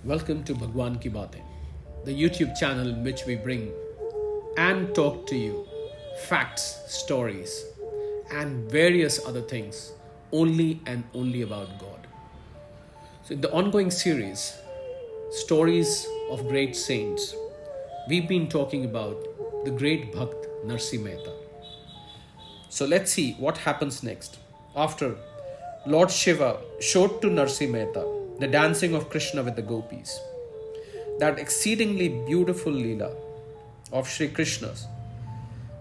Welcome to Bhagwan Ki Baatein, the YouTube channel in which we bring and talk to you facts, stories, and various other things only and only about God. So, in the ongoing series, Stories of Great Saints, we've been talking about the great Bhakt Narsi Mehta. So, let's see what happens next. After Lord Shiva showed to Narsi Mehta the dancing of Krishna with the gopis, that exceedingly beautiful Leela of Sri Krishna's,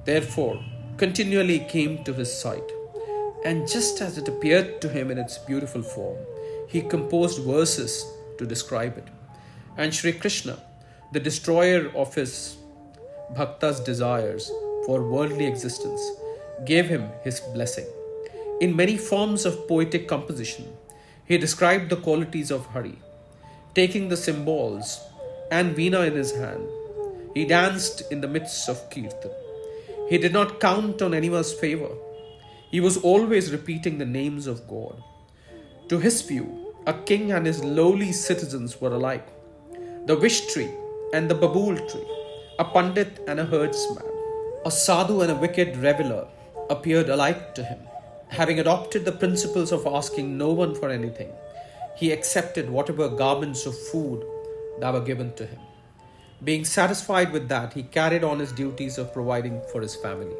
therefore, continually came to his sight. And just as it appeared to him in its beautiful form, he composed verses to describe it. And Sri Krishna, the destroyer of his bhakta's desires for worldly existence, gave him his blessing. In many forms of poetic composition, he described the qualities of Hari. Taking the cymbals and veena in his hand, he danced in the midst of Kirtan. He did not count on anyone's favor. He was always repeating the names of God. To his view, a king and his lowly citizens were alike. The wish tree and the babool tree, a pandit and a herdsman, a sadhu and a wicked reveler appeared alike to him. Having adopted the principles of asking no one for anything, he accepted whatever garments of food that were given to him. Being satisfied with that, he carried on his duties of providing for his family.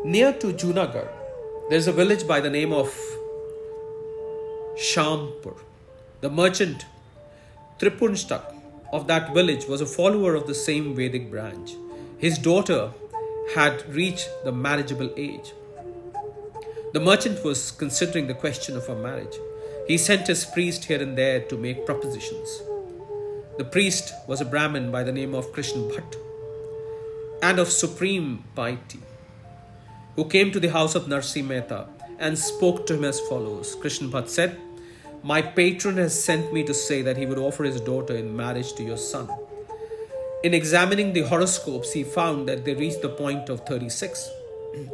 Near to Junagadh, there is a village by the name of Shampur. The merchant Tripunstak of that village was a follower of the same Vedic branch. His daughter had reached the marriageable age. The merchant was considering the question of her marriage. He sent his priest here and there to make propositions. The priest was a Brahmin by the name of Krishna Bhatt and of supreme piety, who came to the house of Narsi Mehta and spoke to him as follows. Krishna Bhatt said, "My patron has sent me to say that he would offer his daughter in marriage to your son." In examining the horoscopes, he found that they reached the point of 36.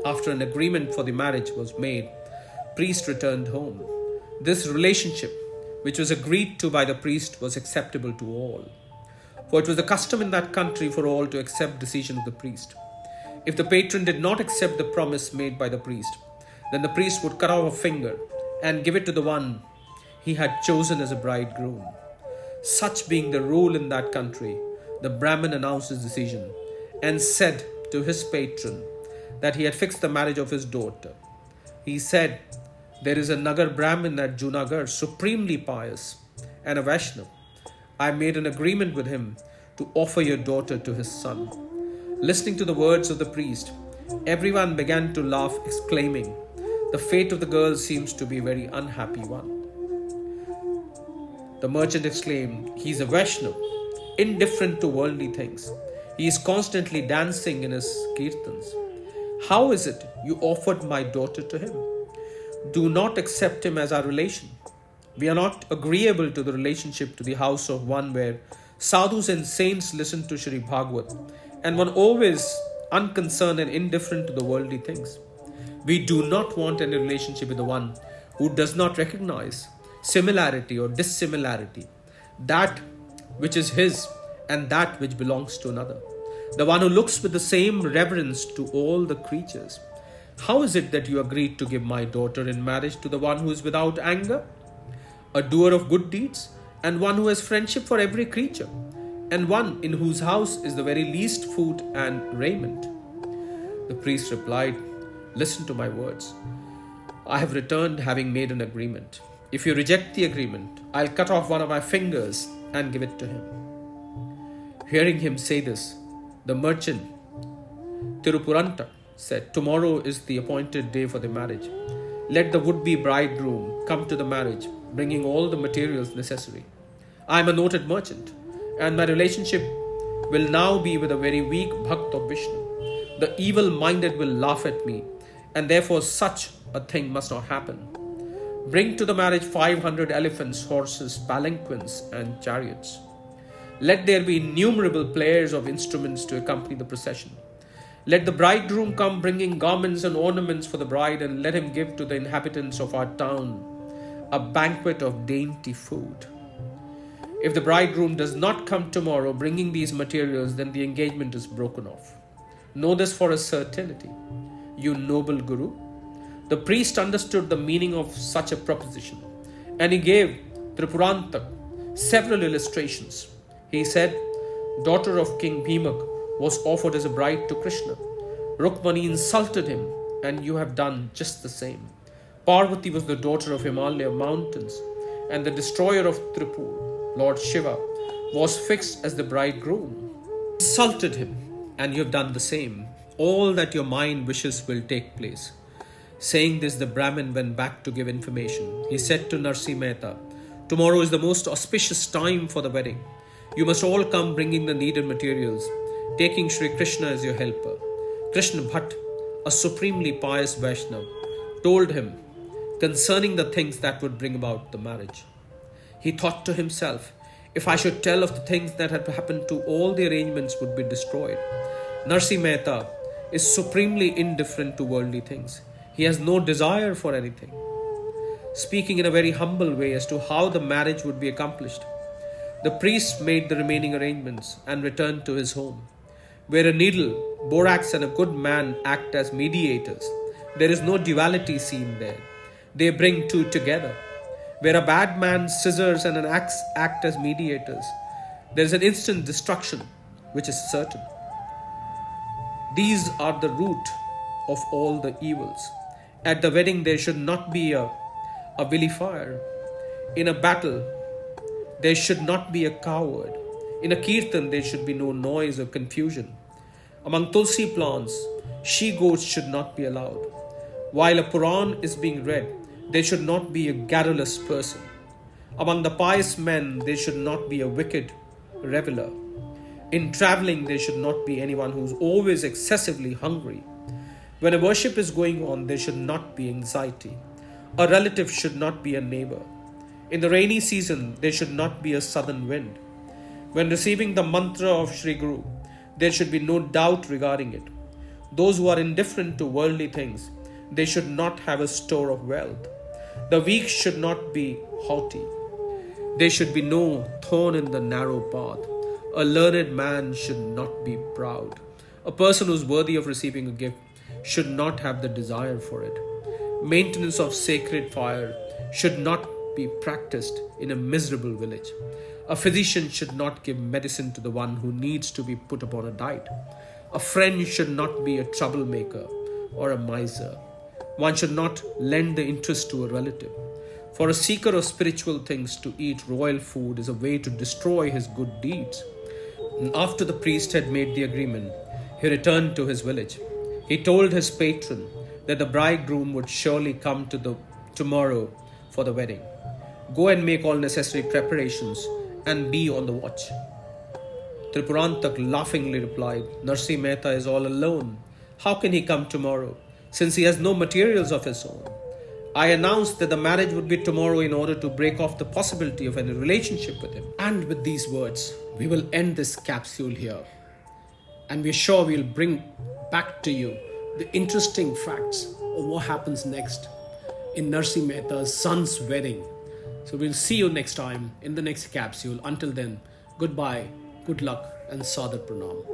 After an agreement for the marriage was made, priest returned home. This relationship, which was agreed to by the priest, was acceptable to all. For it was the custom in that country for all to accept decision of the priest. If the patron did not accept the promise made by the priest, then the priest would cut off a finger and give it to the one he had chosen as a bridegroom. Such being the rule in that country, the Brahmin announced his decision and said to his patron that he had fixed the marriage of his daughter. He said, "There is a Nagar Brahmin at Junagadh, supremely pious and a Vaishnav. I made an agreement with him to offer your daughter to his son." Listening to the words of the priest, everyone began to laugh, exclaiming, "The fate of the girl seems to be a very unhappy one." The merchant exclaimed, "He is a Vaishnav, indifferent to worldly things. He is constantly dancing in his kirtans. How is it you offered my daughter to him? Do not accept him as our relation. We are not agreeable to the relationship to the house of one where sadhus and saints listen to Sri Bhagavad, and one always unconcerned and indifferent to the worldly things. We do not want any relationship with the one who does not recognize similarity or dissimilarity, that which is his and that which belongs to another. The one who looks with the same reverence to all the creatures. How is it that you agreed to give my daughter in marriage to the one who is without anger, a doer of good deeds, and one who has friendship for every creature, and one in whose house is the very least food and raiment?" The priest replied, "Listen to my words. I have returned having made an agreement. If you reject the agreement, I'll cut off one of my fingers and give it to him." Hearing him say this, the merchant Tirupuranta said, "Tomorrow is the appointed day for the marriage. Let the would-be bridegroom come to the marriage, bringing all the materials necessary. I am a noted merchant, and my relationship will now be with a very weak bhakt of Vishnu. The evil-minded will laugh at me, and therefore such a thing must not happen. Bring to the marriage 500 elephants, horses, palanquins, and chariots. Let there be innumerable players of instruments to accompany the procession. Let the bridegroom come bringing garments and ornaments for the bride, and let him give to the inhabitants of our town a banquet of dainty food. If the bridegroom does not come tomorrow bringing these materials, then the engagement is broken off. Know this for a certainty, you noble Guru. The priest understood the meaning of such a proposition, and he gave Tripurantak several illustrations. He said, daughter of King Bhimak was offered as a bride to Krishna. Rukmani insulted him, and you have done just the same. Parvati was the daughter of Himalaya mountains, and the destroyer of Tripur, Lord Shiva, was fixed as the bridegroom. Insulted him, and you have done the same. All that your mind wishes will take place. Saying this, the Brahmin went back to give information. He said to Narsi Mehta, tomorrow is the most auspicious time for the wedding. You must all come bringing the needed materials, taking Sri Krishna as your helper. Krishna Bhatt, a supremely pious Vaishnava, told him concerning the things that would bring about the marriage. He thought to himself, if I should tell of the things that had happened to all the arrangements would be destroyed. Narsi Mehta is supremely indifferent to worldly things. He has no desire for anything. Speaking in a very humble way as to how the marriage would be accomplished, the priest made the remaining arrangements and returned to his home. Where a needle, borax, and a good man act as mediators, there is no duality seen there. They bring two together. Where a bad man, scissors, and an axe act as mediators, there is an instant destruction which is certain. These are the root of all the evils. At the wedding, there should not be a vilifier. In a battle, there should not be a coward. In a kirtan, there should be no noise or confusion. Among tulsi plants, she-goats should not be allowed. While a Puran is being read, there should not be a garrulous person. Among the pious men, there should not be a wicked reveler. In traveling, there should not be anyone who is always excessively hungry. When a worship is going on, there should not be anxiety. A relative should not be a neighbor. In the rainy season, there should not be a southern wind. When receiving the mantra of Sri Guru, there should be no doubt regarding it. Those who are indifferent to worldly things, they should not have a store of wealth. The weak should not be haughty. There should be no thorn in the narrow path. A learned man should not be proud. A person who is worthy of receiving a gift should not have the desire for it. Maintenance of sacred fire should not be practiced in a miserable village. A physician should not give medicine to the one who needs to be put upon a diet. A friend should not be a troublemaker or a miser. One should not lend the interest to a relative. For a seeker of spiritual things, to eat royal food is a way to destroy his good deeds. And after the priest had made the agreement, he returned to his village. He told his patron that the bridegroom would surely come tomorrow for the wedding. Go and make all necessary preparations and be on the watch. Tripurantak laughingly replied, Narsi Mehta is all alone. How can he come tomorrow, since he has no materials of his own? I announced that the marriage would be tomorrow in order to break off the possibility of any relationship with him. And with these words, we will end this capsule here. And we're sure we'll bring back to you the interesting facts of what happens next in Narsi Mehta's son's wedding. So we'll see you next time in the next capsule. Until then, goodbye, good luck, and Sadar Pranam.